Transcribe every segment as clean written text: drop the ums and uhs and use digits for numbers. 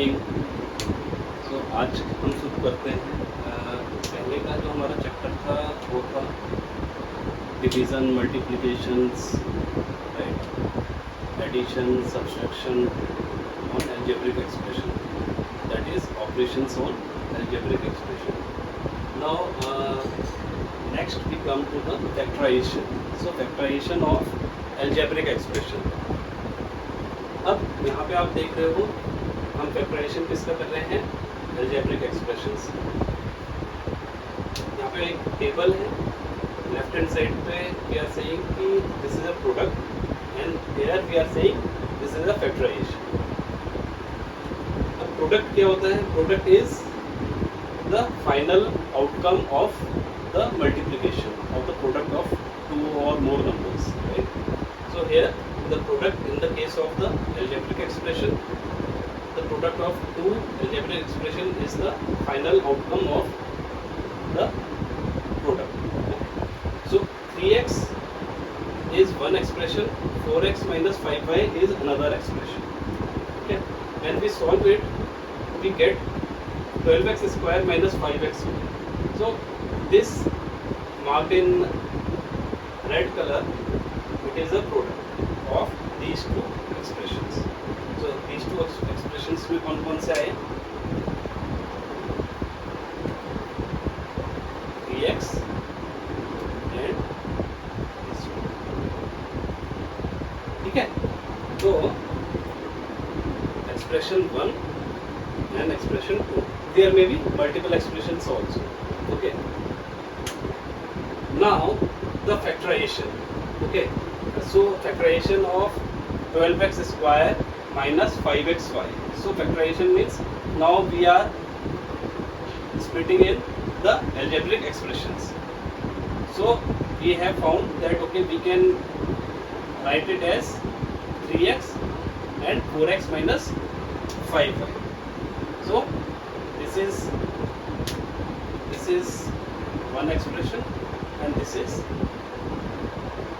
Morning. सो आज हम शुरू करते हैं। पहले का जो हमारा चैप्टर था वो था division, multiplications, right, addition, subtraction on algebraic expression, that is operations on algebraic expression. Now next we come to the factorization. So factorization of algebraic expression. अब यहाँ पे आप देख रहे हो हम फैक्टराइजेशन किसका कर रहे हैं, अलजेब्रिक एक्सप्रेशंस। यहाँ पे एक टेबल है, लेफ्ट हैंड साइड पे वी आर सेइंग कि this is a product and here we are saying this is a factorization. अब प्रोडक्ट क्या होता है? Product is the final outcome of the multiplication of the product of two और more numbers, right? So here the product in the case of the algebraic expression, the product of two algebraic expression is the final outcome of the product. So 3x is one expression, 4x minus 5y is another expression. Okay, when we solve it we get 12x square minus 5x. So this marked in red color, it is a product of these two expressions. So these two expressions में कौन कौन से आए? 3x and this one. ठीक है? तो expression 1 and expression 2. There may be multiple expressions also. Okay. Now the factorization. Okay. So factorization of 12x square minus 5xy. So factorization means now we are splitting in the algebraic expressions. So we have found that okay, we can write it as 3x and 4x minus 5y. So this is one expression and this is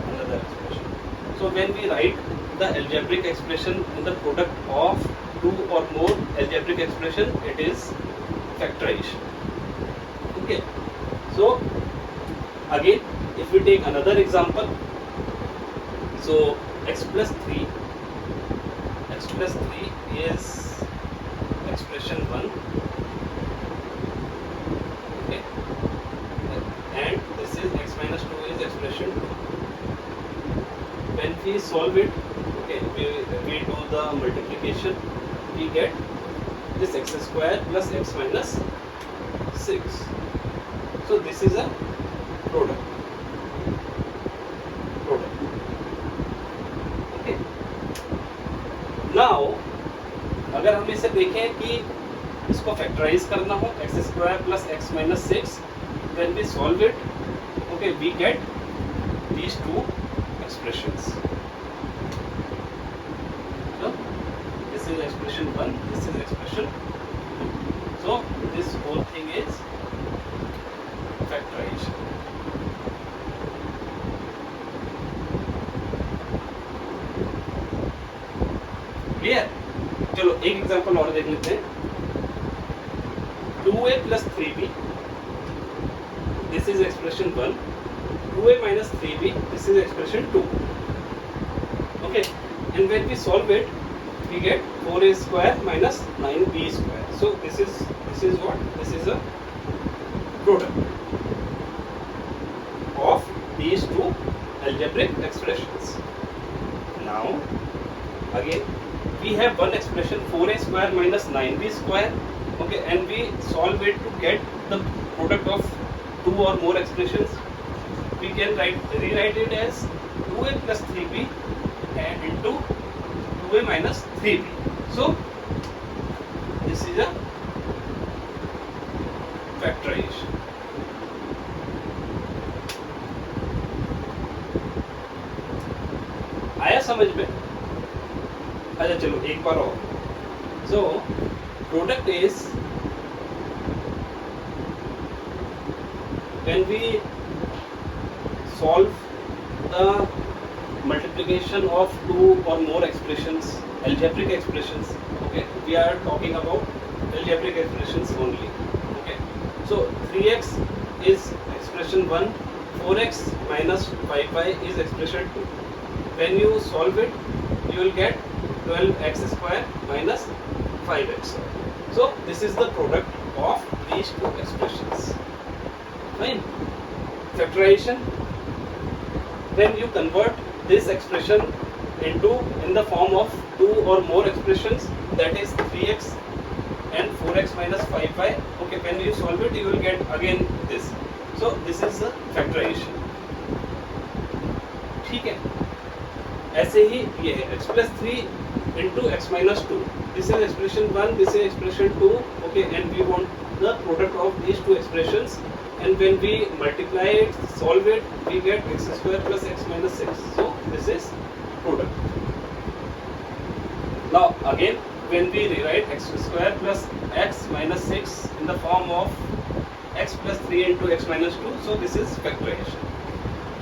another expression. So when we write the algebraic expression in the product of two or more algebraic expression, it is factorization. Okay. So again, if we take another example, so x plus 3 is expression 1. Okay. And this is x minus 2 is expression 2. When we solve it, okay, we do the multiplication, we get this x square plus x minus 6. So this is a product. Okay. Now अगर हम इसे देखें कि इसको factorise करना हो, x square plus x minus 6, when we solve it, okay, we get these two expressions. So this is expression 1, this is expression 2. So this whole thing is factorization. Clear? चलो एक एग्जांपल और देख लेते हैं. 2a plus 3b, this is expression 1. 2a minus 3b, this is expression 2. Okay, and when we solve it, we get 4a square minus 9b square. So this is what? This is a product of these two algebraic expressions. Now again we have one expression 4a square minus 9b square. Okay, and we solve it to get the product of two or more expressions. We can rewrite it as 2a plus 3b and into 2a minus 3b. So this is a factorization. आया समझ में? अच्छा चलो एक बार और. So product is when we solve the multiplication of two or more expressions, algebraic expressions, Okay, we are talking about algebraic expressions only. Okay, so 3x is expression 1, 4x minus 5y is expression 2. When you solve it, you will get 12x square minus 5x. So this is the product of these two expressions. Fine. Factorization. When you convert this expression in the form of two or more expressions, that is 3x and 4x minus 5y. Okay, when you solve it, you will get again this. So this is the factorization. ठीक है, ऐसे ही ये है x plus 3 into x minus 2. This is expression 1, this is expression 2. Okay, and we want the product of these two expressions, and when we multiply it, solve it, we get x square plus x minus 6. So this is product. Now again, when we rewrite x square plus x minus 6 in the form of x plus 3 into x minus 2, so this is factorization.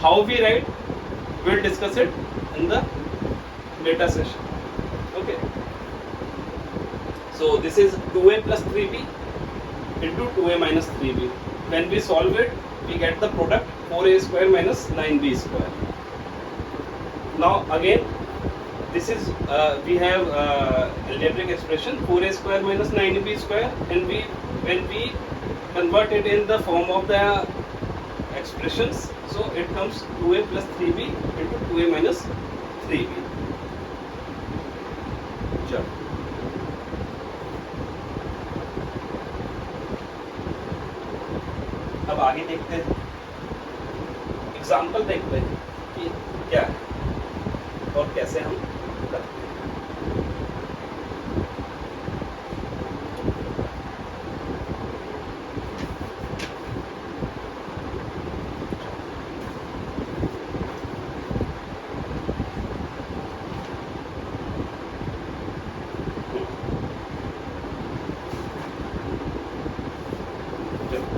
How we write, we'll discuss it in the later session. Okay, so this is 2a plus 3b into 2a minus 3b. When we solve it, we get the product 4a square minus 9b square. Now again, this is we have algebraic expression 4a square minus 9b square, and when we convert it in the form of the expressions, so it comes 2a plus 3b into 2a minus 3b. चलो, अब आगे देखते हैं, example देखते हैं कि क्या है और कैसे हम करते हैं.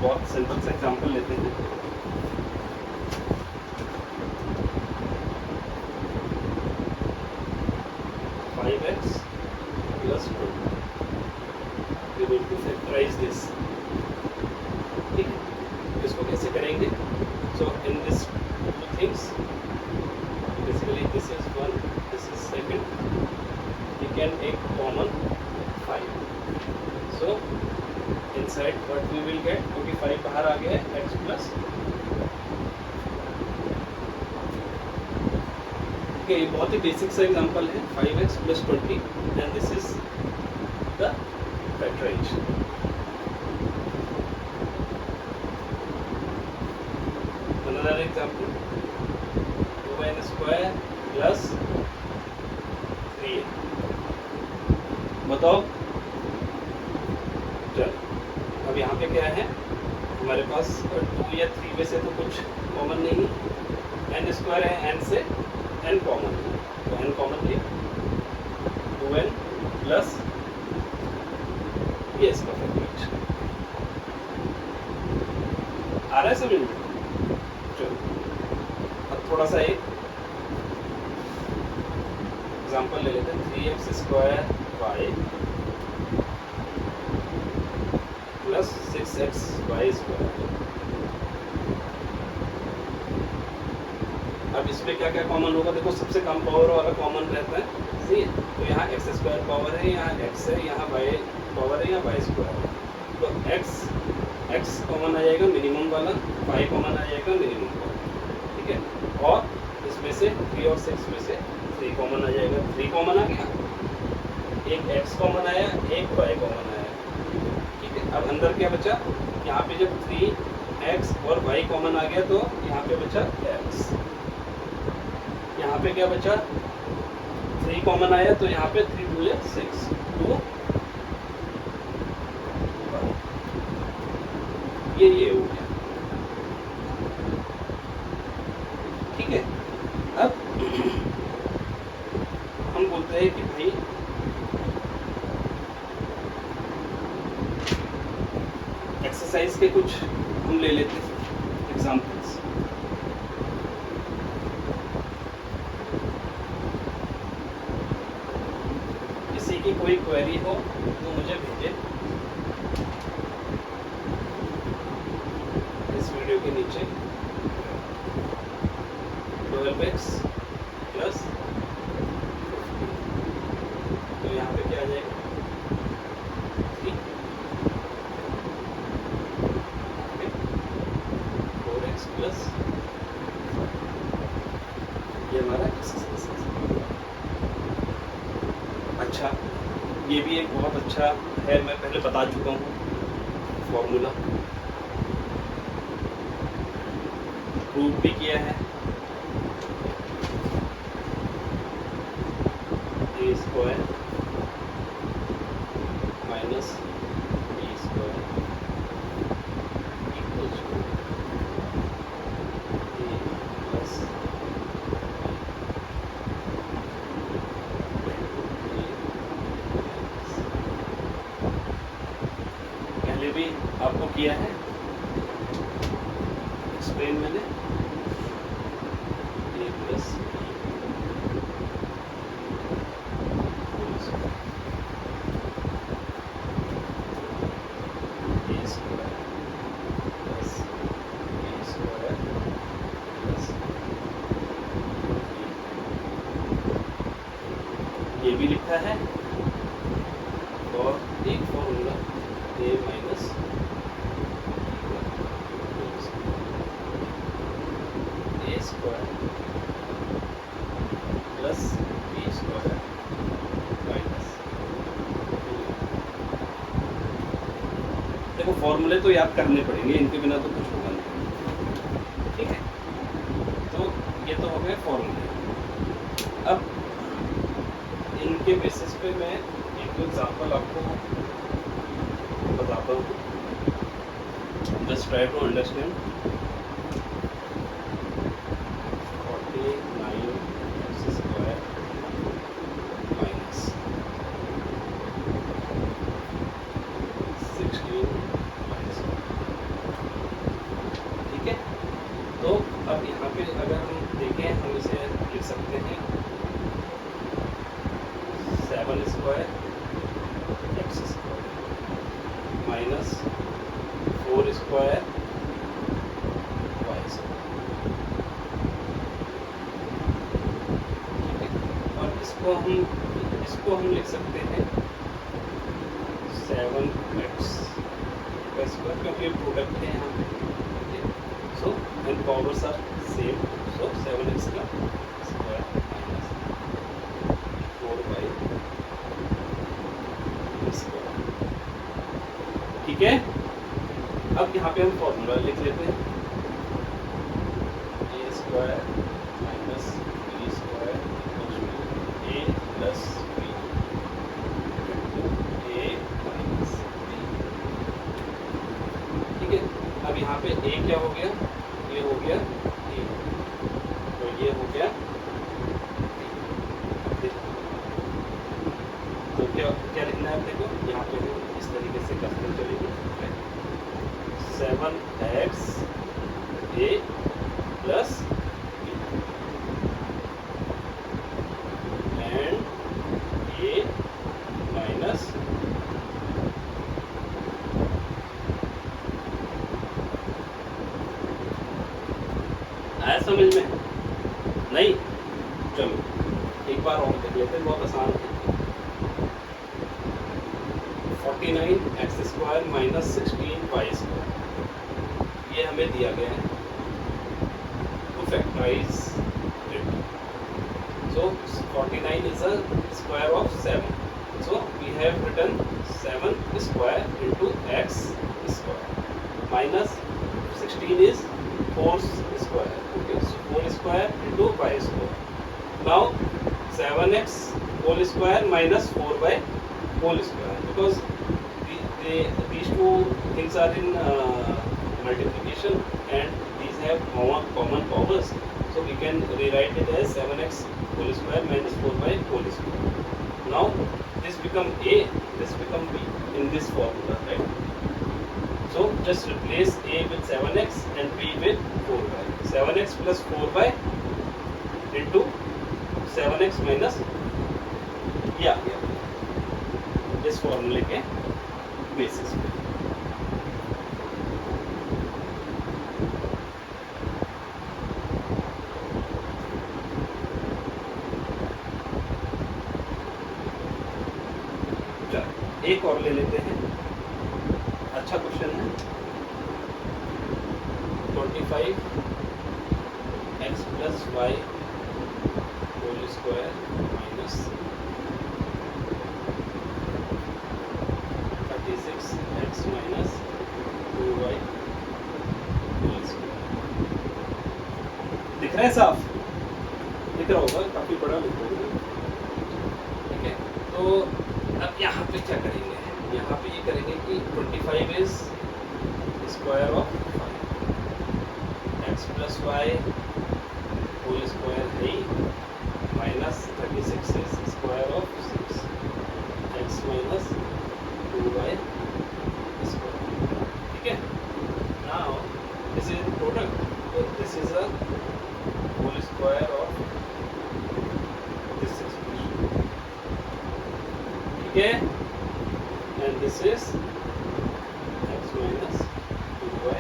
बहुत सिंपल सा एग्जाम्पल लेते हैं. x plus 2. We need to factorize this. ठीक है, इसको कैसे करेंगे? So in this two things, basically this is 1, this is 2nd. We can take common 5. So inside what we will get, क्योंकि 5 बाहर आ गया है, x plus. Okay, ये बहुत ही बेसिक सा एग्जांपल है. 5x plus 20 and this is the factorization. Another example, 2n square plus 3n. बताओ. चलो, अब यहाँ पे क्या है, हमारे पास 2 या 3 में से तो कुछ कॉमन नहीं, n स्क्वायर है, n से n कॉमन है, तो n कॉमन लिख, 2n प्लस ये इसका फैक्टराइजेशन आ रहा है समझ में. चलो, अब थोड़ा सा एक एग्जांपल ले लेते हैं. 3x square y plus 6x y square. अब इसमें क्या क्या कॉमन होगा? देखो, सबसे कम पावर वाला कॉमन रहता है, सही है. तो यहाँ एक्स स्क्वायर पावर है, यहाँ एक्स है, यहाँ वाई पावर है, यहाँ वाई स्क्वायर है. तो एक्स कॉमन आ जाएगा मिनिमम वाला, वाई कॉमन आ जाएगा मिनिमम वाला, ठीक है. और इसमें से 3 और 6 में से 3 कॉमन आ जाएगा. 3 कॉमन आ गया, एक एक्स कॉमन आया, एक वाई कॉमन आया, ठीक है. अब अंदर क्या बचा? यहाँ पे जब 3x और y कॉमन आ गया तो यहाँ पे बचा x. यहाँ पे क्या बचा? 3 कॉमन आया तो यहाँ पे 3 2 या 6, 2 ये हो गया, ठीक है. अब हम बोलते हैं कि भाई एक्सरसाइज के कुछ हम ले लेते हैं एग्जाम्पल्स. किसी की कोई क्वेरी हो तो मुझे भेजें इस वीडियो के नीचे। 12x प्लस 50, तो यहाँ पे क्या आ जाएगा 3, 4x प्लस, ये हमारा एक्सरसाइज है। अच्छा, ये भी एक बहुत अच्छा है, मैं पहले बता चुका हूँ फॉर्मूला, प्रूव भी किया है। A square minus B square equals to A plus पहले भी आपको किया है, एक्सप्लेन मैंने, A plus A square plus A square plus, ये भी लिखा है। और एक formula A minus A square plus B square minus, देखो फॉर्मूले तो याद करने पड़ेंगे, इनके बिना तो कुछ होगा नहीं, ठीक है। तो ये तो हो गए फॉर्मूले। अब इनके बेसिस पे मैं एक दो एग्जाम्पल आपको बताता हूँ, just try to understand. 49x square minus 16 minus, ठीक है। तो अब यहाँ पे अगर हम देखें, हम इसे लिख सकते हैं 7 square x square minus 4 square y square, ठीक है। और इसको हम लिख सकते हैं 7x का स्क्वायर, क्योंकि प्रोडक्ट है यहाँ पे, so and powers are same, सो 7x का स्क्वायर माइनस 4y स्क्वायर, ठीक है। अब यहाँ पे हम फॉर्मूला लिख लेते हैं, ए स्क्वायर माइनस बी स्क्वायर ए प्लस बी ए माइनस बी, ठीक है। अब यहाँ पे ए क्या हो गया, ये हो गया ए, तो ये हो गया ए। तो क्या क्या लिखना है अपने को, यहाँ पे हम इस तरीके से करते चलेंगे, 7x A plus and A minus, आया समझ में? नहीं, चलो एक बार और देख लेते हैं, बहुत आसान है। 49x square minus 16y square, ये हमें दिया गया है, to factorise it. So 49 is a square of 7, so we have written 7 square into x square minus 16 is 4 square, okay, so 4 square into y square. Now 7x whole square minus 4y whole square, because these two things are in multiplication and these have common powers, so we can rewrite it as 7x whole square minus 4y whole square. Now this become a, this become b in this formula, right? So just replace a with 7x and b with 4y. 7x plus 4y into 7x minus, yeah, इस फॉर्मूले के basis पे। एक और ले लेते हैं, अच्छा क्वेश्चन है। 25 x plus Y whole square minus 36 x minus 2y whole square. दिख रहा है साफ? दिख रहा होगा, काफी बड़ा लिखोगे। ठीक है, तो अब यहाँ पे क्या करेंगे? यहाँ पे ये करेंगे कि 25 is square of x plus Y whole square है minus 36 is square of 6 x minus 2y square. ठीक है, नाउ दिस इज प्रोडक्ट, तो this is a whole square of this expression. ठीक है, and this is x minus 2y।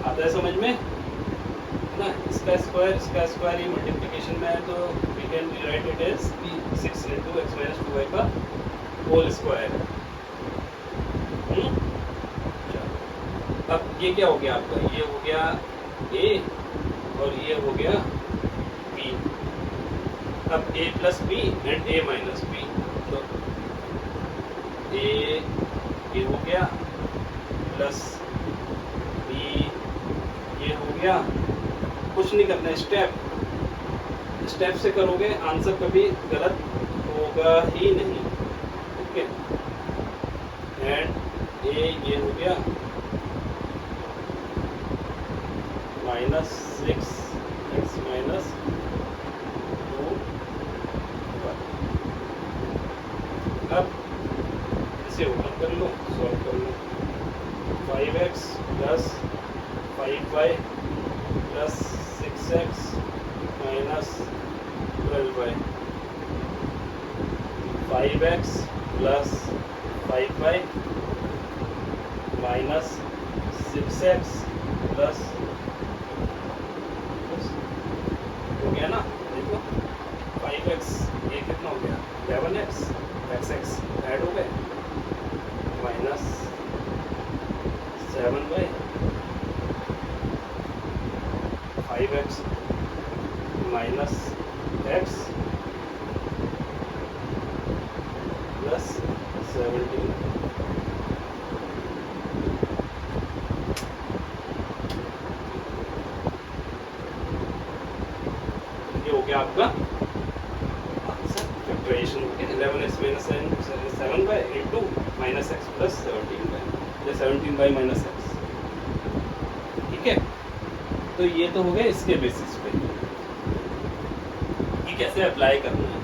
आता है समझ में ना? इसका स्क्वायर ये मल्टीप्लिकेशन में है, तो we can write it as 6 into x minus 2y का होल स्क्वायर। अब ये क्या हो गया आपका? ये हो गया a और ये हो गया b। अब a plus B and a minus B, तो ये हो गया प्लस b ये हो गया। कुछ नहीं करना, स्टेप से करोगे आंसर कभी गलत होगा ही नहीं। ओके, एंड ये हो गया माइनस 6 x माइनस 2। अब इसे ओपन कर लो, सॉल्व कर लो। 5x plus 5y plus 6x minus 12y। 5x plus 5y minus 6x plus हो गया ना? देखो 5x ये कितना हो गया? 11x, x ऐड हो गए, minus 7y 5x minus x plus 17। ये हो गया आपका आंसर। फैक्टराइजेशन हो गया 11x minus 7y into minus x plus 17y, या 17y माइनस x। ठीक है, तो ये तो हो गया इसके बेसिस पे कि कैसे अप्लाई करना है।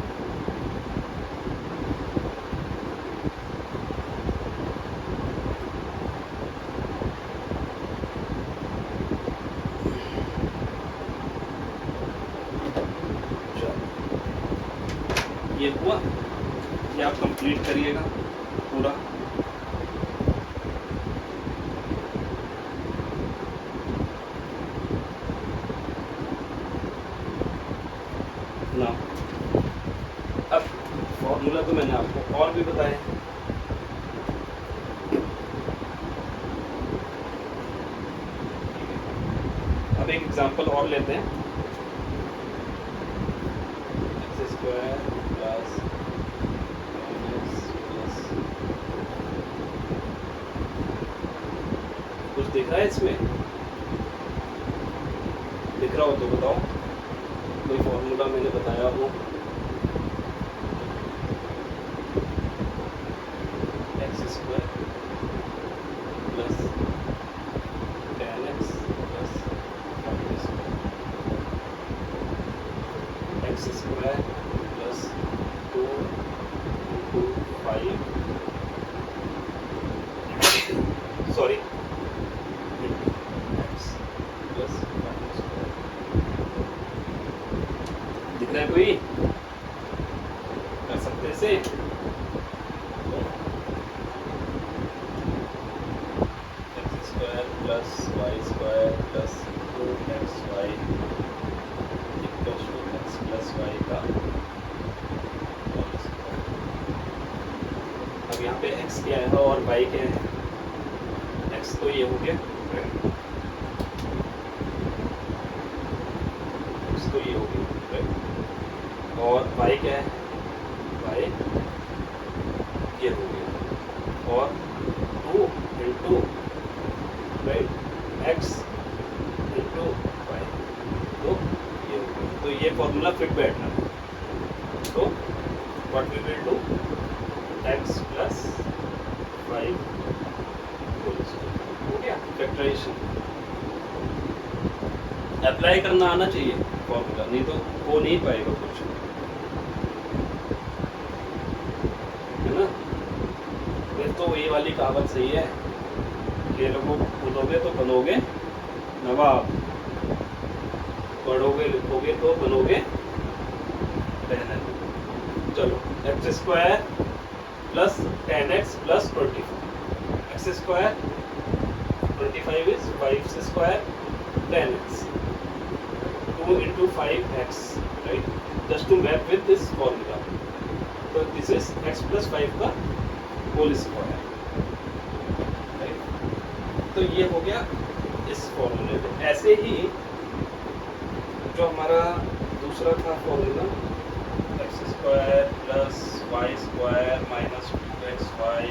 ये हुआ, ये आप कंप्लीट करिएगा पूरा। ना अब फॉर्मूला तो मैंने आपको और भी बताया। अब एक एग्जांपल और लेते हैं। x स्क्वायर प्लस कुछ दिख रहा है इसमें? दिख रहा हो तो बताओ, कोई फॉर्मूला मैंने बताया हो। x square plus 10x plus 5 square, x square plus 2 into 5 sorry x plus 5 square. दिख रहा है कोई? Plus y square plus 2xy equals to x plus y का होल स्क्वायर। अब यहाँ पे x क्या है और y क्या है? x तो ये हो गया, x तो ये हो गया, और y क्या है? y ये हो गया, और 2 into right x into y, तो ये हो गया। तो ये फॉर्मूला फिट बैठना है। तो what we will do, x plus 5 हो गया फैक्टराइजेशन। अप्लाई करना आना चाहिए फॉर्मूला, नहीं तो हो नहीं पाएगा कुछ, है ना। फिर तो ये वाली कहावत सही है, ये लोगों बोलोगे तो बनोगे नवाब, पढ़ोगे लिखोगे तो बनोगे रहने। चलो x square plus 10x plus 25, x square 25 is 5 square 10x, 2 into 5x, right? Just to map with this formula. So this is x plus 5 का whole square, right? तो ये हो गया इस फॉर्मूले में। ऐसे ही जो हमारा दूसरा था formula, x square plus y square minus 2xy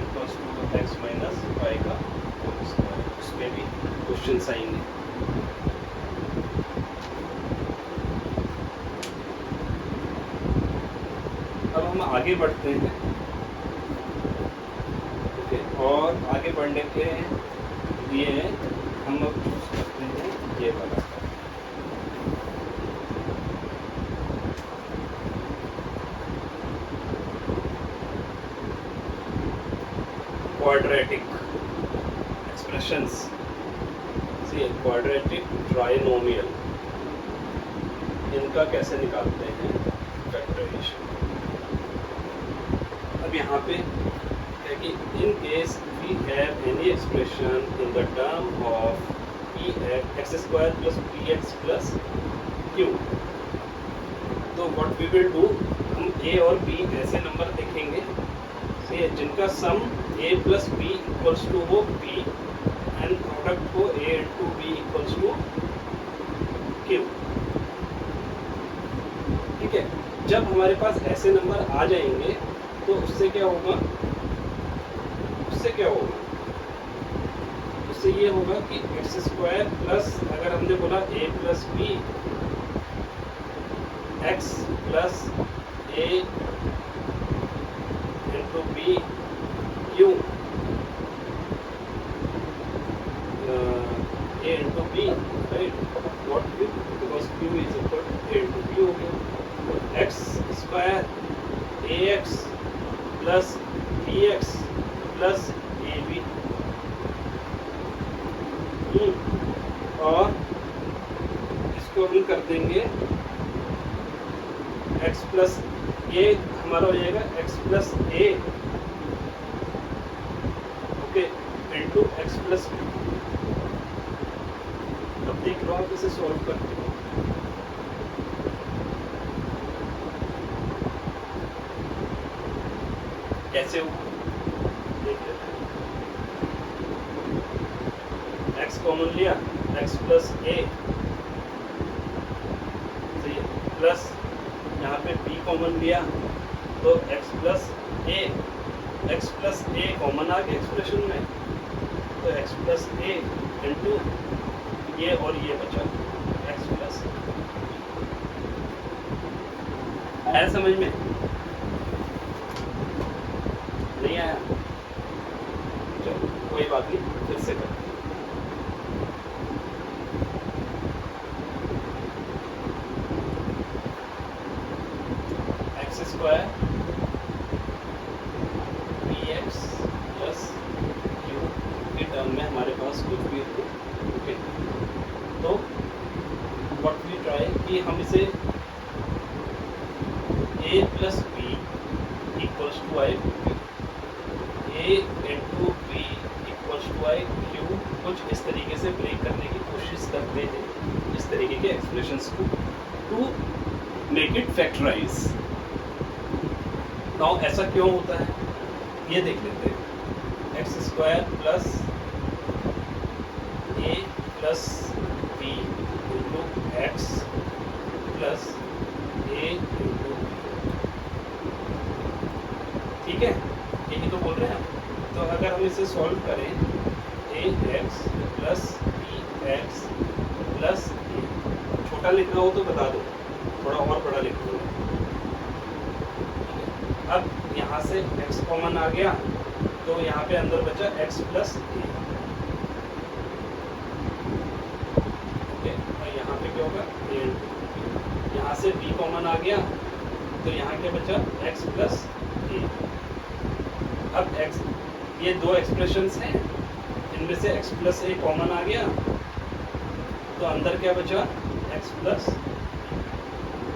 equals to x minus y का होल स्क्वायर, उसमें भी क्वेश्चन आएंगे। अब हम आगे बढ़ते हैं, ओके, और आगे बढ़ने के लिए हम अब चूज करते हैं ये वाला, क्वाड्रेटिक एक्सप्रेशंस, क्वाड्रेटिक ट्राइनोमियल, इनका कैसे निकालते हैं फैक्टराइजेशन। अब यहाँ पे है कि in case we have any expression in the term of P x square plus P x plus Q, तो व्हाट वी विल डू, हम ए और बी ऐसे नंबर देखेंगे जिनका sum a plus B equals to हो p, and product को a into B equals to q। ठीक है, जब हमारे पास ऐसे नंबर आ जाएंगे तो उससे क्या होगा, उससे ये होगा कि एक्स स्क्वायर प्लस, अगर हमने बोला a plus B, x plus a into B Q, a into B, right, what Q, because Q is equal to a into B हो गया। X square A x plus B x plus A B, और इसको हम कर देंगे x plus ए, हमारा हो जाएगा x plus A, okay, into x plus B. अब देख लो आप इसे सॉल्व करते हो, कैसे हो देख लेते हैं। x कॉमन लिया, x प्लस ए, प्लस यहाँ पे b कॉमन लिया तो x प्लस ए कॉमन आ गया एक्सप्रेशन में, तो x प्लस ए इंटू ये और ये बचा x प्लस। आया समझ में? नहीं आया? चलो कोई बात नहीं, फिर से करते हैं। X square P x plus Q के टर्म में हमारे पास कुछ भी हो, ओके, तो व्हाट वी ट्राई कि हम इसे a plus B equals to I, a into B equals to y Q कुछ इस तरीके से ब्रेक करने की कोशिश करते हैं इस तरीके के एक्सप्रेशंस को to make it factorize. Now ऐसा क्यों होता है ये देख लेते हैं। X square plus A plus B into x plus A into B, ठीक है, यही तो बोल रहे हैं। तो अगर हम इसे सॉल्व करें A x plus B x plus A, छोटा लिखना हो तो बता दो, थोड़ा और बड़ा लिख दो। अब यहाँ से x कॉमन आ गया तो यहाँ पे अंदर बचा x प्लस ए, ओके, और यहाँ पे क्या होगा ए, यहाँ से b कॉमन आ गया तो यहाँ क्या बचा x प्लस ए। अब x, ये दो एक्सप्रेशंस हैं, इनमें से x प्लस ए कॉमन आ गया तो अंदर क्या बचा x प्लस।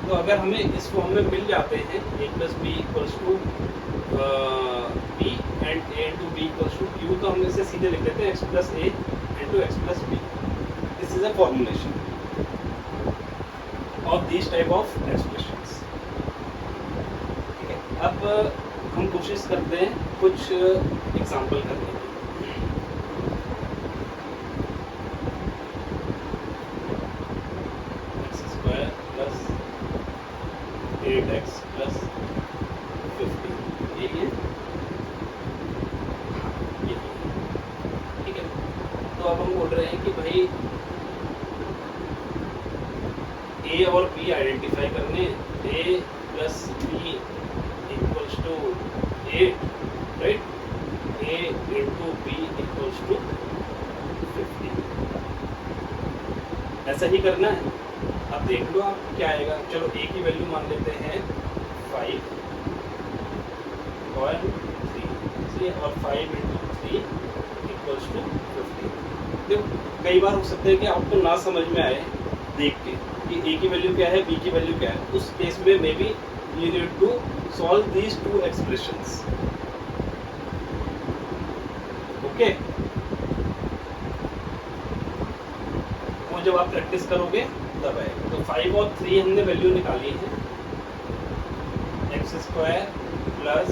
तो अगर हमें इस फॉर्म में मिल जाते हैं a plus B equals to B and A into B equals to Q, तो हम इसे सीधे लिख देते हैं x plus A into x plus B. This is a formulation of this type of expressions. ठीक है, अब हम कोशिश करते हैं कुछ एग्जाम्पल करने की। X square plus 8x plus 15, यही है, यही, ठीक है। तो अब हम बोल रहे हैं कि भाई a और b आइडेंटिफाई करने, a plus B equals to 8, right, a into B equals to 15, ऐसा ही करना है। अब देख लो आप क्या आएगा। चलो a की वैल्यू मान लेते हैं 5 और 3 और 5 इंटू 3 इक्वल्स टू 15। देखो कई बार हो सकता है कि आपको ना समझ में आए देख के कि a की वैल्यू क्या है, b की वैल्यू क्या है। उस केस में may be you need to solve these two expressions, okay? वो जब आप प्रैक्टिस करोगे तब आएगा। तो 5 और 3 हमने वैल्यू निकाली है, x square plus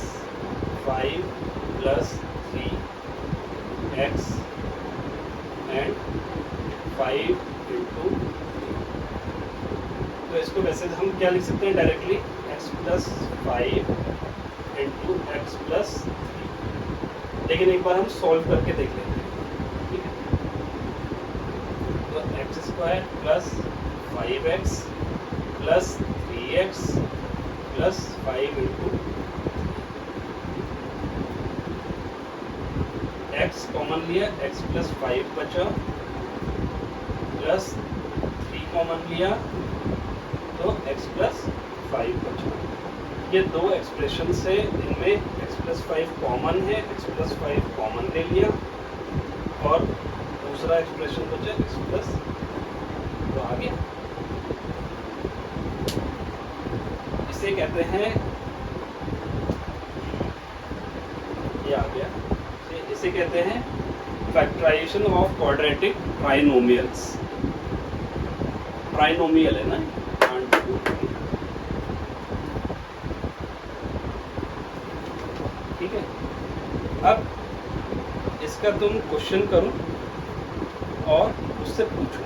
5 plus 3 x and 5 into, तो इसको वैसे हम क्या लिख सकते हैं directly, x plus 5 into x plus 3, लेकिन एक बार हम सॉल्व करके देख लेते हैं, ठीक है। तो x square plus 5x plus 3x plus 5 into x common लिया, x प्लस 5 बचा प्लस 3 कॉमन लिया तो x प्लस 5 बचा। ये दो एक्सप्रेशन से इनमें x प्लस 5 कॉमन है, x प्लस 5 कॉमन ले लिया और दूसरा एक्सप्रेशन बचा x प्लस, तो आ गया। इसे कहते हैं, ये आ गया, इसे कहते हैं factorisation of quadratic trinomials. Trinomial है ना, ठीक है। अब इसका तुम क्वेश्चन करो और उससे पूछो।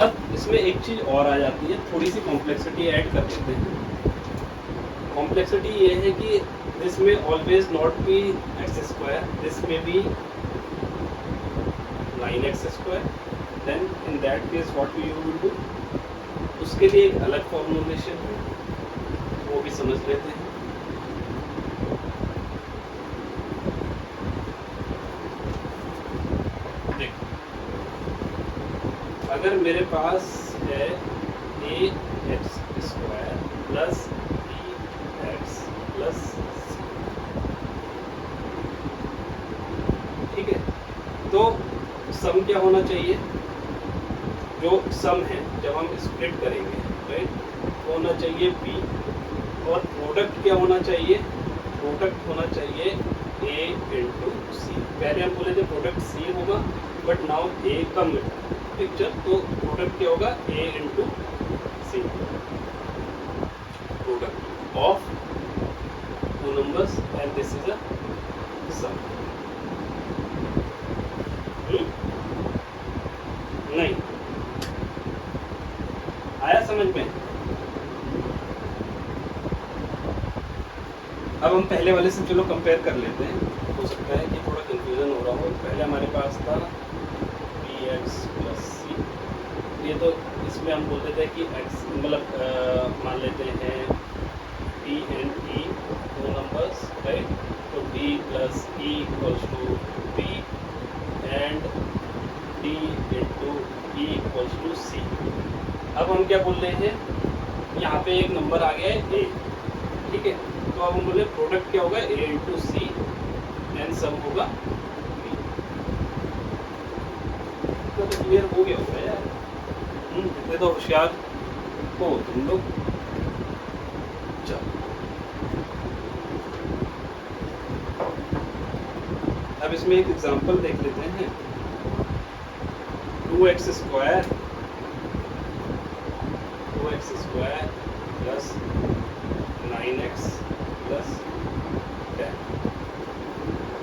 अब इसमें एक चीज और आ जाती है, थोड़ी सी कॉम्प्लेक्सिटी ऐड कर देते हैं। कॉम्प्लेक्सिटी ये है कि दिस में always not be X square, this में be 9x square, then in that case what you will do, उसके लिए एक अलग फॉर्मुलेशन है, वो भी समझ लेते हैं। देखो अगर मेरे पास है A X square plus B x plus, ठीक है, तो सम क्या होना चाहिए, जो सम है जब हम स्प्लिट करेंगे, राइट, वो होना चाहिए b, और प्रोडक्ट क्या होना चाहिए, प्रोडक्ट होना चाहिए ए इंटू सी। पहले हम बोले थे प्रोडक्ट सी होगा, but now a come picture, तो प्रोडक्ट क्या होगा, A into C, product of two numbers and this is a sum. नहीं आया समझ में? अब हम पहले वाले से चलो कंपेयर कर लेते हैं, हो सकता है कि थोड़ा कंफ्यूजन हो रहा हो। पहले हमारे पास था पी एक्स प्लस सी, ये तो इसमें हम बोलते थे कि एक्स मतलब मान लेते हैं पी एंड ई दो नंबर्स, राइट? तो D plus E equals to P and D into E equals to C. अब हम क्या बोल रहे हैं, यहाँ पे एक नंबर आ गया है ए, ठीक है? तो अब हम बोले प्रोडक्ट क्या होगा, A into C and some होगा बी। तो क्लियर हो गया होगा यार, इतने तो होशियार हो तुम लोग। चलो अब इसमें एक एग्जांपल देख लेते हैं। 2x square plus 9x plus 10,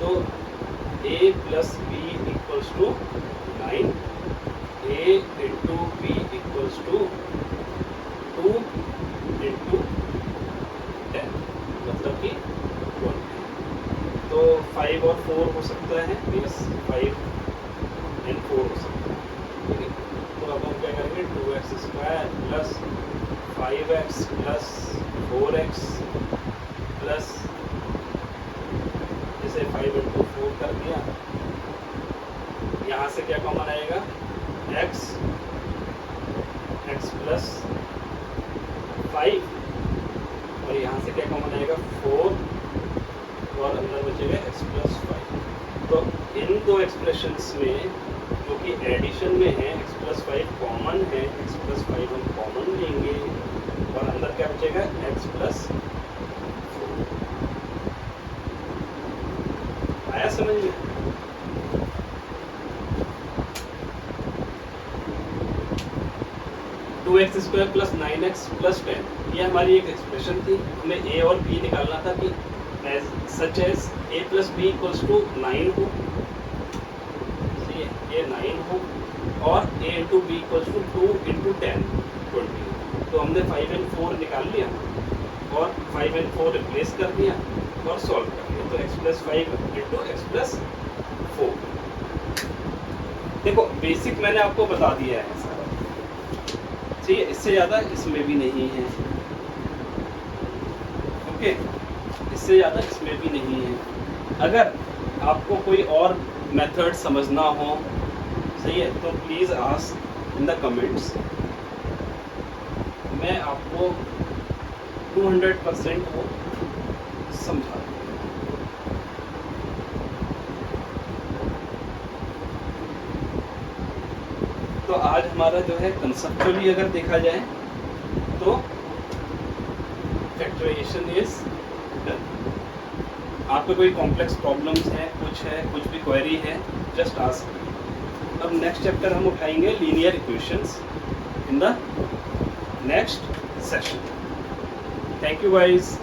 तो a plus B equals to 9, a into B equals to 2 into 10, मतलब कि 20। तो 5 और 4 हो सकता है, यस 5 एंड 4 हो सकता है, ठीक है? तो अब हम क्या करेंगे, 2x square plus 5x plus 4x plus, जैसे 5 इंटू 4 कर दिया, यहाँ से क्या कॉमन आएगा, x प्लस 5, और यहाँ से क्या कॉमन आएगा 4, और अंदर बचेगा x प्लस 5। तो इन दो एक्सप्रेशंस में जो कि एडिशन में है, x प्लस 5 कॉमन है, x प्लस 5 हम कॉमन लेंगे, और अंदर क्या बचेगा, x प्लस 4। आया समझ में? Two x square plus 9x plus 10, ये हमारी एक एक्सप्रेशन थी। हमें a और b निकालना था कि such as a plus B equals to 9 हो, ये 9 हो, और a into B equals to 2 into 10 20। तो हमने 5 एंड 4 निकाल लिया, और 5 एंड 4 रिप्लेस कर दिया और सॉल्व कर दिया, तो x plus 5 into x plus 4। देखो बेसिक मैंने आपको बता दिया है सारा, ठीक है? इससे ज़्यादा इसमें भी नहीं है, ओके? इससे ज़्यादा इसमें भी नहीं है। अगर आपको कोई और मेथड समझना हो, सही है, तो please ask in the comments, मैं आपको 200% वो समझा दूँ। तो आज हमारा जो है कंसेप्चुअली अगर देखा जाए तो फैक्टराइजेशन इज डन। आपको कोई कॉम्प्लेक्स प्रॉब्लम्स है, कुछ भी क्वेरी है, जस्ट आस्क। अब नेक्स्ट चैप्टर हम उठाएंगे linear equations in the next session. Thank you guys.